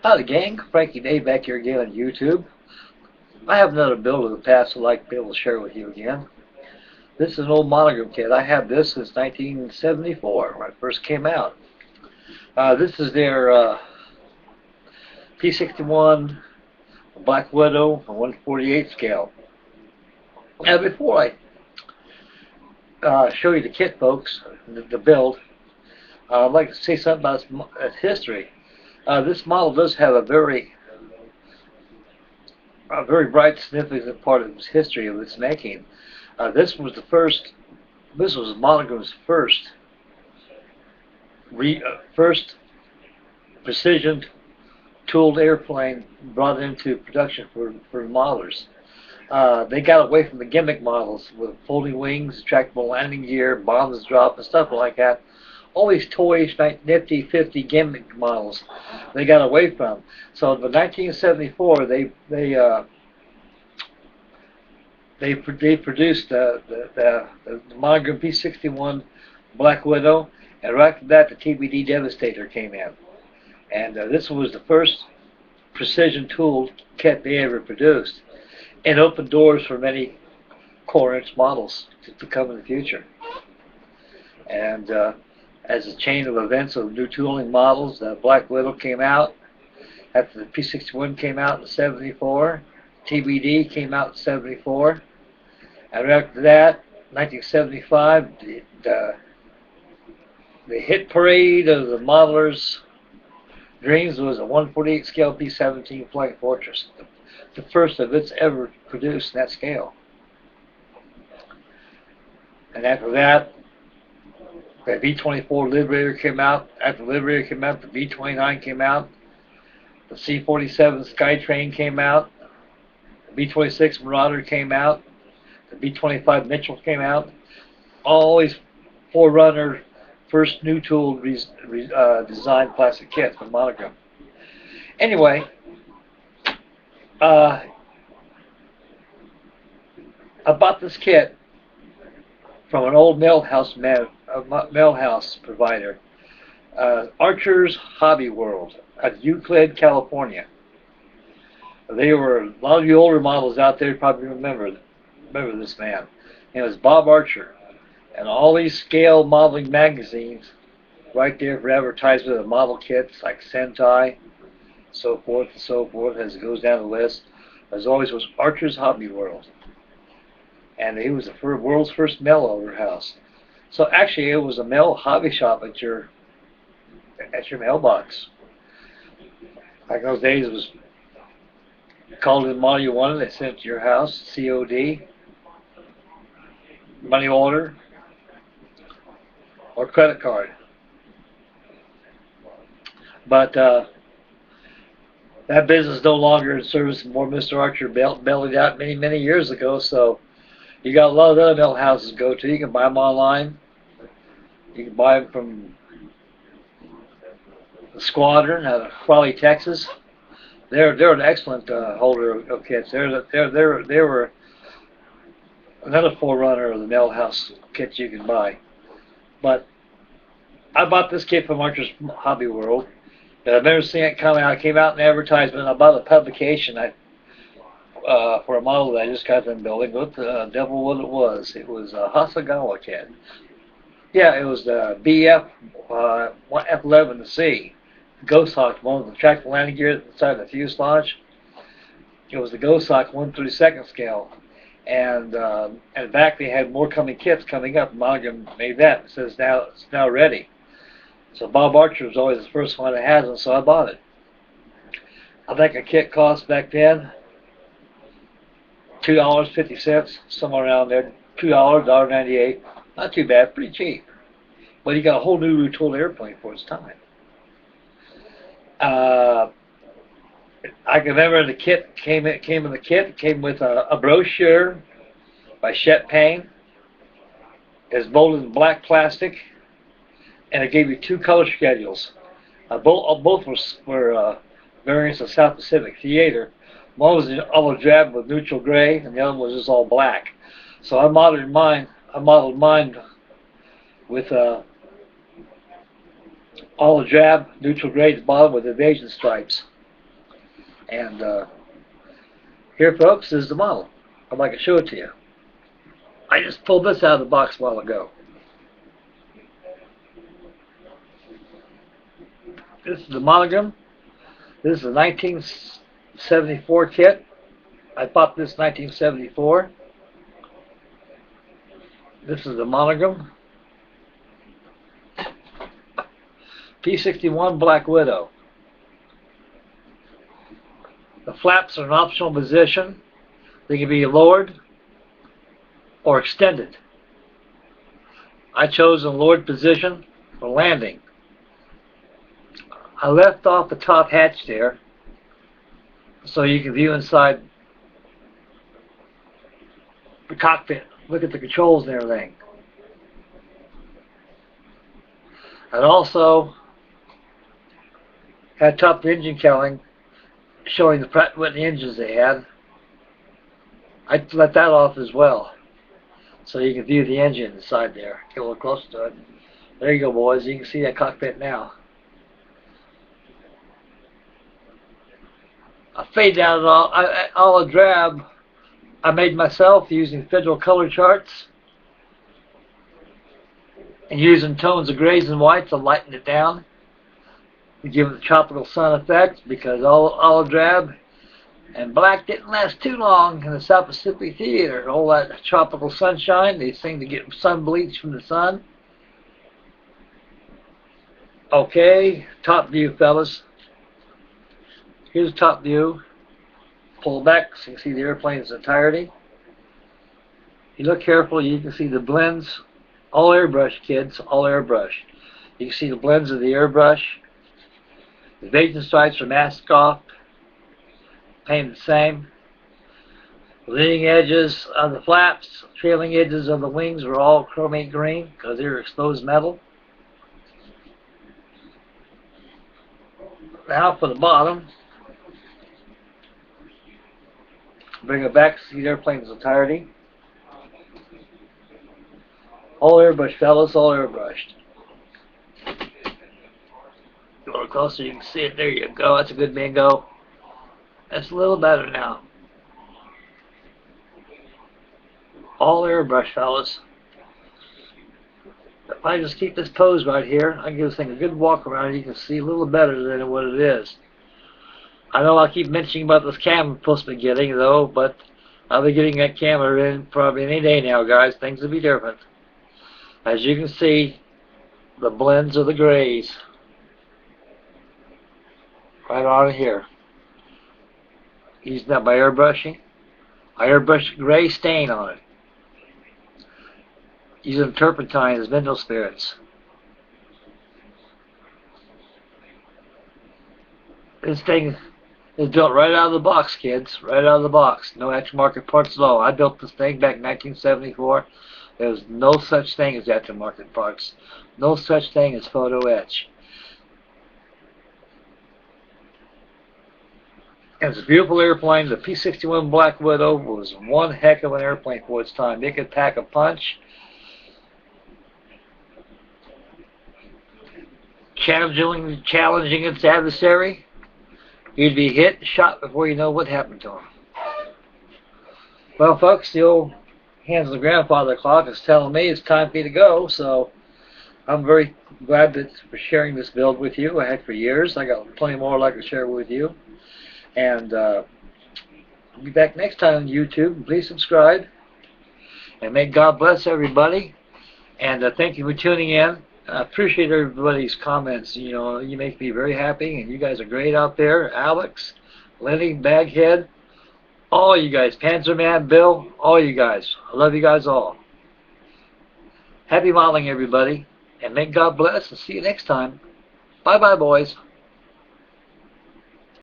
Howdy gang, Frankie Day back here again on YouTube. I have another build of the past I'd like to be able to share with you again. This is an old Monogram kit. I have this since 1974 when it first came out. This is their P61 Black Widow 148 scale. Now before I show you the kit, folks, the build, I'd like to say something about its history. This model does have a very bright, significant part of its history of its making. This was Monogram's first precision tooled airplane brought into production for modelers. They got away from the gimmick models with folding wings, retractable landing gear, bombs drop, and stuff like that. All these toyish, nifty, 50 gimmick models they got away from. So in 1974, they produced the Monogram P61 Black Widow, and right after that, the TBD Devastator came in. And this was the first precision tool kit they ever produced, and opened doors for many core-inch models to come in the future. And as a chain of events of new tooling models, the Black Widow came out. After the P61 came out in '74, TBD came out in '74. And after that, 1975, the hit parade of the modelers' dreams was a 148 scale P-17 Flying Fortress, the first of its ever produced in that scale. And after that, the B-24 Liberator came out. After the Liberator came out, the B-29 came out. The C-47 Skytrain came out. The B-26 Marauder came out. The B-25 Mitchell came out. All these forerunner, first new tool designed plastic kits from Monogram. Anyway, I bought this kit from an old mail house provider, Archer's Hobby World at Euclid, California. They were a lot of you older models out there probably remember this man. It was Bob Archer, and all these scale modeling magazines right there for advertisement of model kits like Sentai, so forth and so forth as it goes down the list. As always, was Archer's Hobby World. And he was the world's first mail order house. So actually, it was a mail hobby shop at your mailbox. Back in those days, it was called in the model you wanted. They sent it to your house, COD, money order, or credit card. But that business is no longer in service. More Mr. Archer bellied out many years ago. So you got a lot of other mail houses to go to. You can buy them online. You can buy them from the Squadron out of Raleigh, Texas. They're an excellent holder of kits. They were another forerunner of the mail house kits you can buy. But I bought this kit from Archer's Hobby World. I've never seen it come out. It came out in advertisement. I bought a publication for a model that I just got done building. What the devil what it was? It was a Hasagawa kit. Yeah, it was the BF F11C. Ghost Hawk, one with the retractable landing gear inside the fuselage. It was the Ghost Hawk 1/32 scale. And in fact, they had more kits coming up. Monogram made that. It says it's now ready. So Bob Archer was always the first one that has it, so I bought it. I think a kit cost back then $2.50, somewhere around there. $2, $1.98. Not too bad, pretty cheap. But you got a whole new retooled airplane for its time. I can remember the kit came with a brochure by Chet Payne. It's molded in black plastic, and it gave you two color schedules. Both were variants of South Pacific Theater. One was olive drab with neutral gray, and the other was just all black. So I modeled mine with olive drab, neutral gray at the bottom with evasion stripes. And here, folks, is the model. I'd like to show it to you. I just pulled this out of the box a while ago. This is the Monogram. This is a 1974 kit. I bought this in 1974. This is the Monogram. P61 Black Widow. The flaps are an optional position. They can be lowered or extended. I chose a lowered position for landing. I left off the top hatch there so you can view inside the cockpit. Look at the controls and everything. I also had top engine cowling showing the Pratt & Whitney engines they had. I let that off as well so you can view the engine inside there. Get a little closer to it. There you go, boys. You can see that cockpit now. I faded out all the drab I made myself using Federal color charts and using tones of grays and whites to lighten it down to give it the tropical sun effect, because all drab and black didn't last too long in the South Pacific Theater. All that tropical sunshine, they seem to get sun bleach from the sun. Okay, top view, fellas. Here's top view. Pull back so you can see the airplane in its entirety. If you look carefully, you can see the blends. All airbrush, kids, all airbrush. You can see the blends of the airbrush. The evasion stripes are masked off, painted the same. The leading edges of the flaps, trailing edges of the wings were all chromate green because they're exposed metal. Now for the bottom. Bring it back to see the airplane's entirety. All airbrushed, fellas, all airbrushed. A little closer, you can see it. There you go. That's a good bingo. That's a little better now. All airbrush, fellas. If I just keep this pose right here, I can give this thing a good walk around. You can see a little better than what it is. I know I keep mentioning about this camera I'm supposed to be getting, though, but I'll be getting that camera in probably any day now, guys. Things will be different. As you can see, the blends of the grays right on here. Using that by airbrushing. I airbrushed gray stain on it. Using turpentine as window spirits. This thing is built right out of the box, kids. Right out of the box. No aftermarket parts at all. I built this thing back in 1974. There was no such thing as aftermarket parts. No such thing as photo etch. It's a beautiful airplane. The P61 Black Widow was one heck of an airplane for its time. It could pack a punch. Challenging its adversary. You'd be hit and shot before you know what happened to him. Well, folks, the old hands of the grandfather clock is telling me it's time for me to go, so I'm very glad for sharing this build with you. I had for years. I got plenty more I'd like to share with you. And I'll be back next time on YouTube. Please subscribe. And may God bless everybody. And thank you for tuning in. I appreciate everybody's comments. You know, you make me very happy, and you guys are great out there. Alex, Lenny, Baghead, all you guys, Panzerman, Bill, all you guys. I love you guys all. Happy modeling, everybody, and may God bless, and see you next time. Bye-bye, boys.